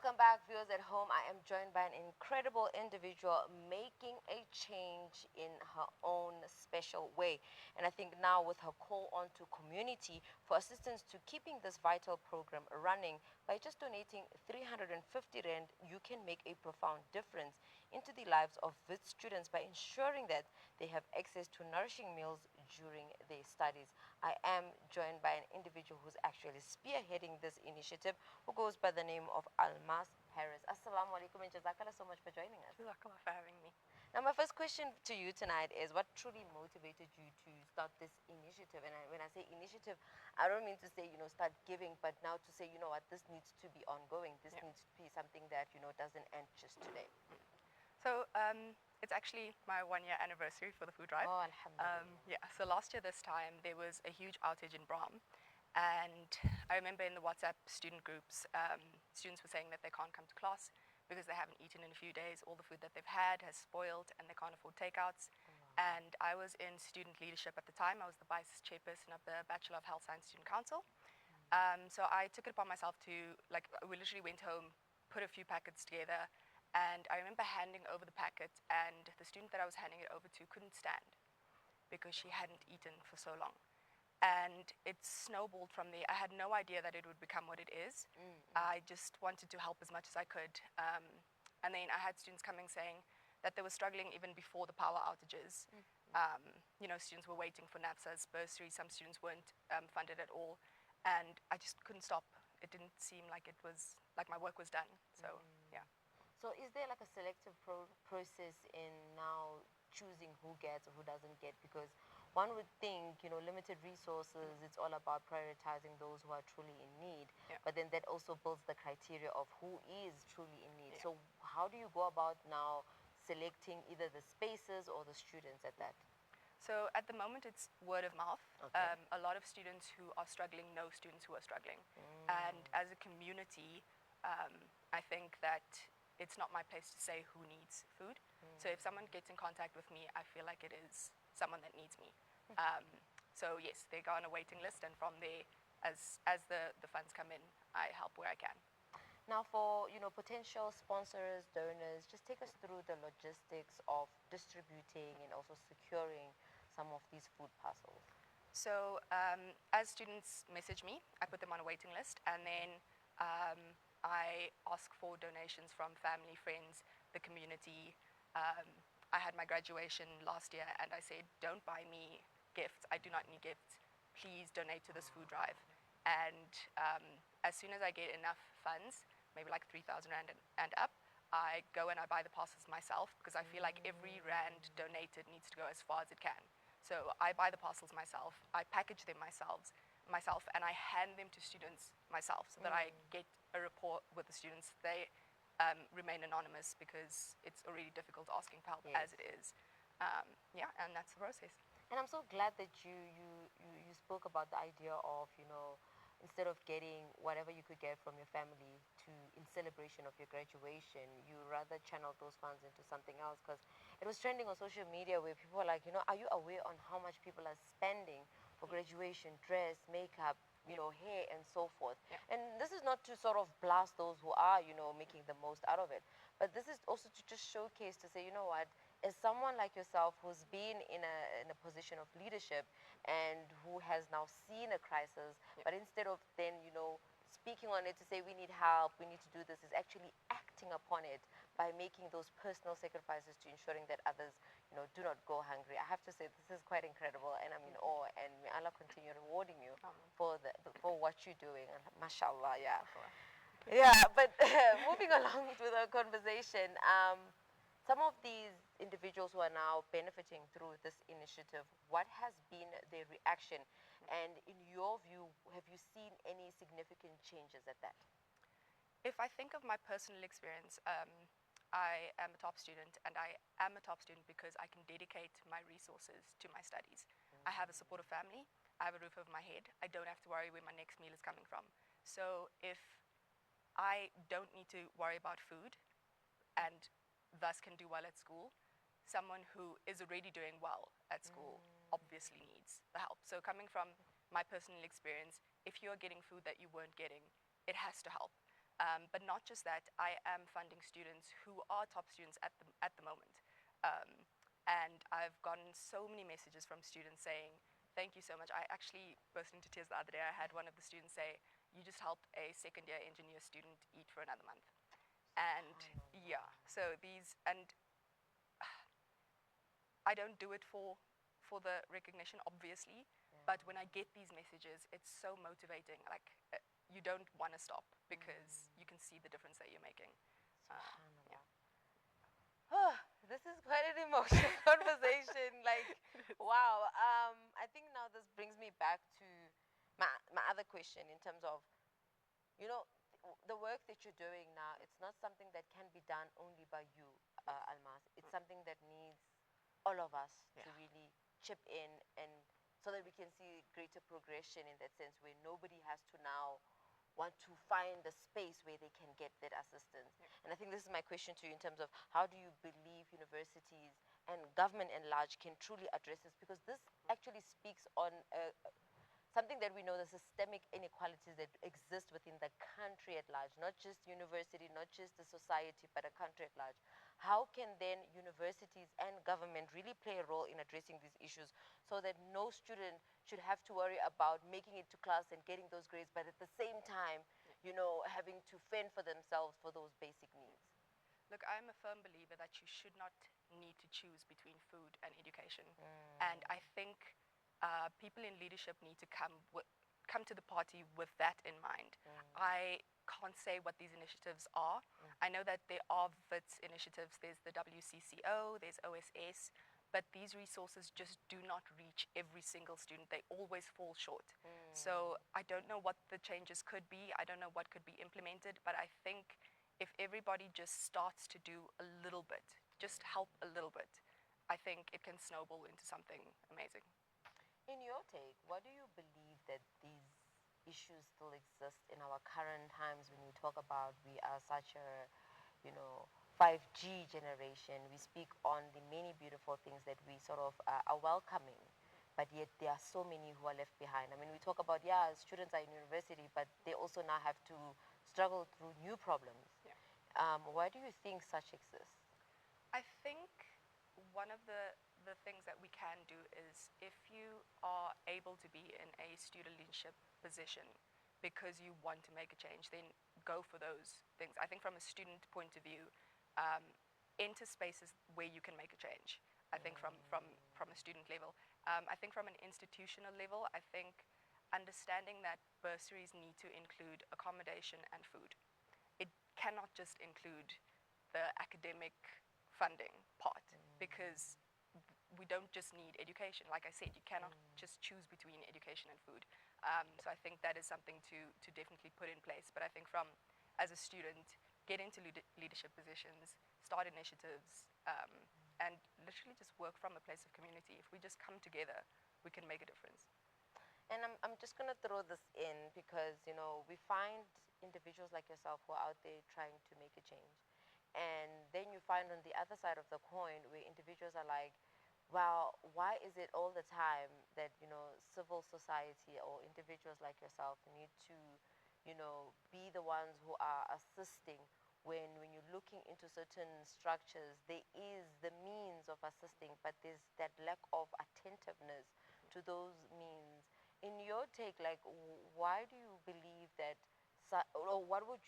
Welcome back, viewers at home. I am joined by an incredible individual making a change in her own special way. And I think now with her call on to community for assistance to keeping this vital program running, by just donating 350 Rand, you can make a profound difference into the lives of WITS students by ensuring that they have access to nourishing meals during their studies. I am joined by an individual who's actually spearheading this initiative, who goes by the name of Almaas Harris. Assalamu alaikum and jazakallah so much for joining us. Jazakallah for having me. Now, my first question to you tonight is, what truly motivated you to start this initiative? And when I say initiative, I don't mean to say, start giving, but now to say, what, this needs to be ongoing. This needs to be something that, doesn't end just today. So it's actually my 1-year anniversary for the food drive. Oh, alhamdulillah. So last year this time, there was a huge outage in Braam. And I remember in the WhatsApp student groups, students were saying that they can't come to class because they haven't eaten in a few days. All the food that they've had has spoiled and they can't afford takeouts. And I was in student leadership at the time. I was the vice chairperson of the Bachelor of Health Science Student Council. So I took it upon myself to, we literally went home, put a few packets together, and I remember handing over the packet, and the student that I was handing it over to couldn't stand because she hadn't eaten for so long. And it snowballed from there. I had no idea that it would become what it is. I just wanted to help as much as I could. And then I had students coming saying that they were struggling even before the power outages. Students were waiting for NAFSA's bursary. Some students weren't funded at all. And I just couldn't stop. It didn't seem like it was, like my work was done. So, yeah. So is there like a selective process in now choosing who gets or who doesn't get? Because one would think, limited resources, it's all about prioritizing those who are truly in need. Yeah. But then that also builds the criteria of who is truly in need. So how do you go about now selecting either the spaces or the students at that? So at the moment, it's word of mouth. Okay. A lot of students who are struggling know students who are struggling. And as a community, I think that it's not my place to say who needs food. So if someone gets in contact with me, I feel like it is someone that needs me. So yes, they go on a waiting list, and from there, as the funds come in, I help where I can. Now for, potential sponsors, donors, just take us through the logistics of distributing and also securing some of these food parcels. So as students message me, I put them on a waiting list, and then I ask for donations from family, friends, the community. I had my graduation last year, and I said, don't buy me gifts. I do not need gifts. Please donate to this food drive. And as soon as I get enough funds, maybe like 3,000 Rand and up, I go and I buy the parcels myself, because I feel like every Rand donated needs to go as far as it can. So I buy the parcels myself, I package them myself, and I hand them to students myself, so that I get a rapport with the students. They remain anonymous because it's already difficult asking for help as it is. And that's the process. And I'm so glad that you spoke about the idea of, instead of getting whatever you could get from your family in celebration of your graduation, you rather channel those funds into something else. Because it was trending on social media where people were like, are you aware on how much people are spending for graduation, dress, makeup, hair and so forth. And this is not to sort of blast those who are, making the most out of it. But this is also to just showcase, to say, what, as someone like yourself who's been in a position of leadership and who has now seen a crisis, but instead of then, speaking on it to say we need help, we need to do this, is actually acting upon it by making those personal sacrifices to ensuring that others, do not go hungry. I have to say this is quite incredible, and I'm in awe, and may Allah continue rewarding you for what you're doing. Mashallah, yeah. Yeah, but moving along with our conversation, some of these individuals who are now benefiting through this initiative, what has been their reaction? And in your view, have you seen any significant changes at that? If I think of my personal experience, I am a top student, and I am a top student because I can dedicate my resources to my studies. I have a supportive family, I have a roof over my head, I don't have to worry where my next meal is coming from. So if I don't need to worry about food, and thus can do well at school, someone who is already doing well at school obviously needs the help. So coming from my personal experience, if you're getting food that you weren't getting, it has to help. But not just that, I am funding students who are top students at the moment. And I've gotten so many messages from students saying, thank you so much. I actually burst into tears the other day. I had one of the students say, you just helped a second-year engineer student eat for another month. And yeah, so and I don't do it for the recognition, obviously, but when I get these messages, it's so motivating. Like, you don't want to stop because you can see the difference that you're making. Yeah. Oh, this is quite an emotional conversation. Like, wow. I think now this brings me back to my other question in terms of, you know, the work that you're doing now. It's not something that can be done only by you, Almaas. It's something that needs all of us to really chip in, and so that we can see greater progression in that sense, where nobody has to now want to find a space where they can get that assistance. And I think this is my question to you in terms of, how do you believe universities and government at large can truly address this? Because this actually speaks on something that we know, the systemic inequalities that exist within the country at large, not just university, not just the society, but a country at large. How can then universities and government really play a role in addressing these issues, so that no student should have to worry about making it to class and getting those grades, but at the same time, you know, having to fend for themselves for those basic needs? Look, I'm a firm believer that you should not need to choose between food and education. And I think people in leadership need to come to the party with that in mind. I can't say what these initiatives are. I know that there are WITS initiatives. There's the WCCO, there's OSS, but these resources just do not reach every single student. They always fall short. So I don't know what the changes could be. I don't know what could be implemented, but I think if everybody just starts to do a little bit, just help a little bit, I think it can snowball into something amazing. In your take, what do you believe that these issues still exist in our current times, when we talk about we are such a, you know, 5G generation? We speak on the many beautiful things that we sort of are welcoming, but yet there are so many who are left behind. I mean, we talk about, yeah, students are in university, but they also now have to struggle through new problems. Why do you think such exists? I think one of the things that we can do is, if you are able to be in a student leadership position because you want to make a change, then go for those things. I think from a student point of view, enter spaces where you can make a change. I think from a student level. I think from an institutional level, I think understanding that bursaries need to include accommodation and food. It cannot just include the academic funding part, because we don't just need education. Like I said, you cannot just choose between education and food. So I think that is something to definitely put in place. But I think as a student, get into leadership positions, start initiatives, and literally just work from a place of community. If we just come together, we can make a difference. And I'm just going to throw this in because, you know, we find individuals like yourself who are out there trying to make a change. And then you find on the other side of the coin where individuals are like, well, why is it all the time that, you know, civil society or individuals like yourself need to, you know, be the ones who are assisting, when you're looking into certain structures, there is the means of assisting, but there's that lack of attentiveness to those means. In your take, like, why do you believe that, or what would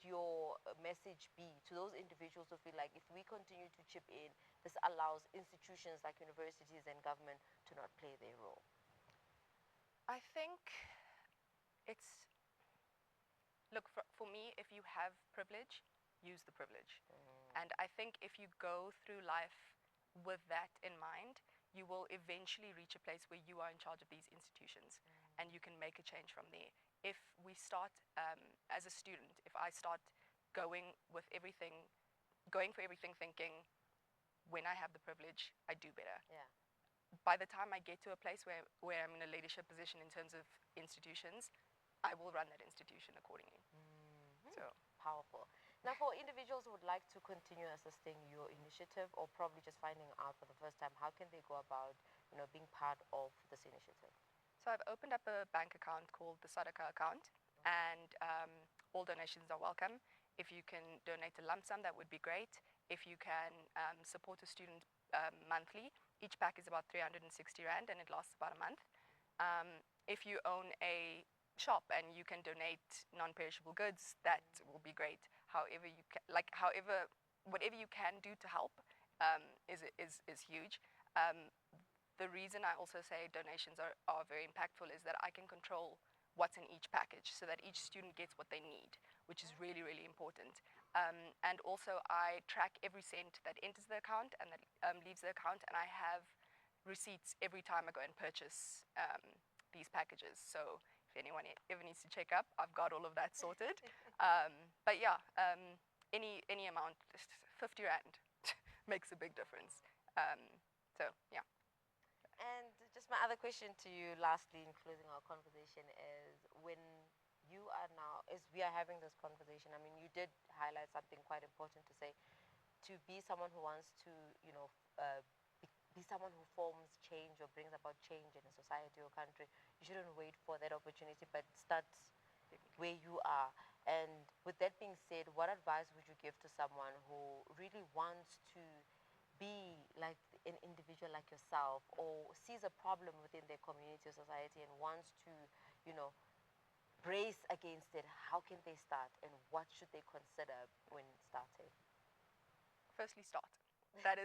your message be to those individuals who feel like, if we continue to chip in, this allows institutions like universities and government to not play their role? I think it's, look, for me, if you have privilege, use the privilege. And I think if you go through life with that in mind, you will eventually reach a place where you are in charge of these institutions, and you can make a change from there. If we start, as a student, if I start going for everything thinking, when I have the privilege, I do better. Yeah. By the time I get to a place where I'm in a leadership position in terms of institutions, I will run that institution accordingly. So powerful. Now, for individuals who would like to continue assisting your initiative, or probably just finding out for the first time, how can they go about, you know, being part of this initiative? So I've opened up a bank account called the Sadaka account. and all donations are welcome. If you can donate a lump sum, that would be great. If you can support a student monthly, each pack is about 360 Rand and it lasts about a month. If you own a shop and you can donate non-perishable goods, that will be great. However you can, whatever you can do to help is huge. The reason I also say donations are very impactful is that I can control what's in each package so that each student gets what they need, which is really, really important. And also I track every cent that enters the account and that leaves the account, and I have receipts every time I go and purchase these packages. So if anyone ever needs to check up, I've got all of that sorted. But yeah, any amount, 50 Rand makes a big difference. So yeah. And just my other question to you, lastly, in closing our conversation, is when you are now, as we are having this conversation, I mean, you did highlight something quite important to say, to be someone who wants to, be someone who forms change or brings about change in a society or country, you shouldn't wait for that opportunity, but start where you are. And with that being said, what advice would you give to someone who really wants to be like an individual like yourself, or sees a problem within their community or society and wants to, brace against it? How can they start, and what should they consider when starting? Firstly, start. That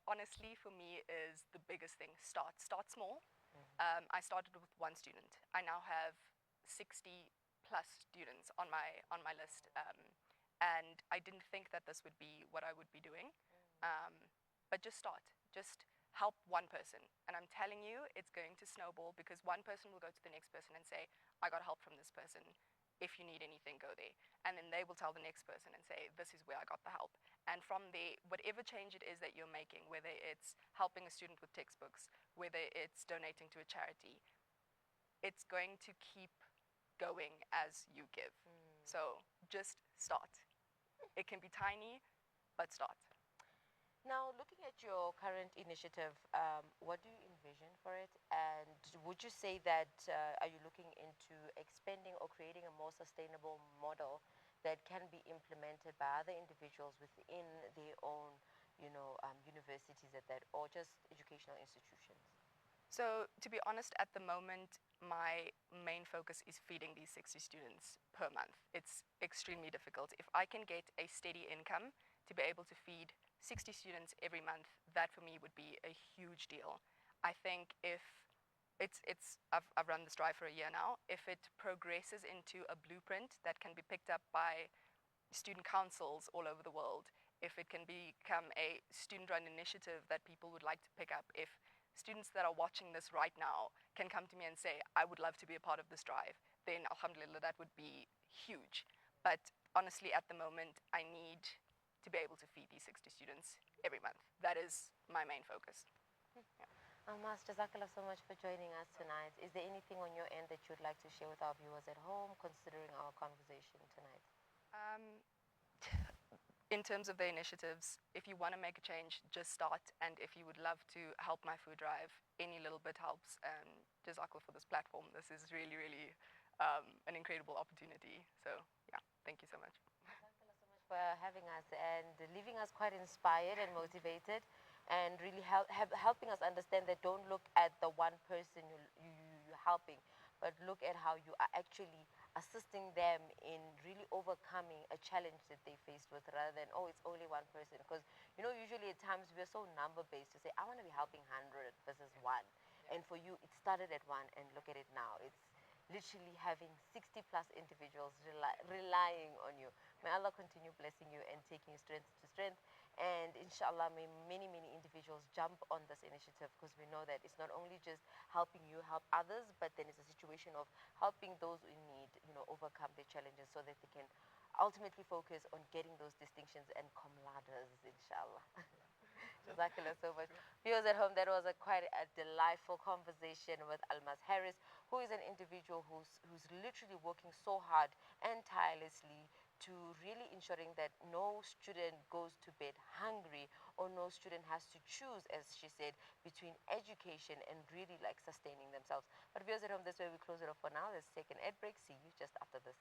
honestly for me is the biggest thing. Start small. I started with one student. I now have 60 plus students on my list, and I didn't think that this would be what I would be doing. But just start. Just help one person. And I'm telling you, it's going to snowball, because one person will go to the next person and say, I got help from this person. If you need anything, go there. And then they will tell the next person and say, this is where I got the help. And from there, whatever change it is that you're making, whether it's helping a student with textbooks, whether it's donating to a charity, it's going to keep going as you give. So just start. It can be tiny, but start. Now, looking at your current initiative, what do you envision for it? And would you say that, are you looking into expanding or creating a more sustainable model that can be implemented by other individuals within their own, universities or just educational institutions? So to be honest, at the moment, my main focus is feeding these 60 students per month. It's extremely difficult. If I can get a steady income to be able to feed 60 students every month, that for me would be a huge deal. I think if I've run this drive for a year now, if it progresses into a blueprint that can be picked up by student councils all over the world, if it can become a student-run initiative that people would like to pick up, if students that are watching this right now can come to me and say, I would love to be a part of this drive, then alhamdulillah, that would be huge. But honestly, at the moment, I need to be able to feed these 60 students every month. That is my main focus. Yeah. Almaas, Jazakallah so much for joining us tonight. Is there anything on your end that you'd like to share with our viewers at home, considering our conversation tonight? In terms of the initiatives, if you want to make a change, just start. And if you would love to help my food drive, any little bit helps. Jazakallah for this platform. This is really, really an incredible opportunity. So yeah, thank you so much. For having us and leaving us quite inspired and motivated, and really helping us understand that don't look at the one person you're helping, but look at how you are actually assisting them in really overcoming a challenge that they faced with, rather than, oh, it's only one person. Because, usually at times we're so number-based to say, I want to be helping 100 versus one. And for you, it started at one, and look at it now. It's literally having 60 plus individuals relying on you. May Allah continue blessing you and taking you strength to strength. And inshallah, may many, many individuals jump on this initiative, because we know that it's not only just helping you help others, but then it's a situation of helping those in need, overcome their challenges, so that they can ultimately focus on getting those distinctions and cum ladders, inshallah. Jazakallah so much. Viewers at home, that was quite a delightful conversation with Almaas Harris, who is an individual who's literally working so hard and tirelessly to really ensuring that no student goes to bed hungry, or no student has to choose, as she said, between education and really like sustaining themselves. But viewers at home, that's where we close it off for now. Let's take an ad break. See you just after this.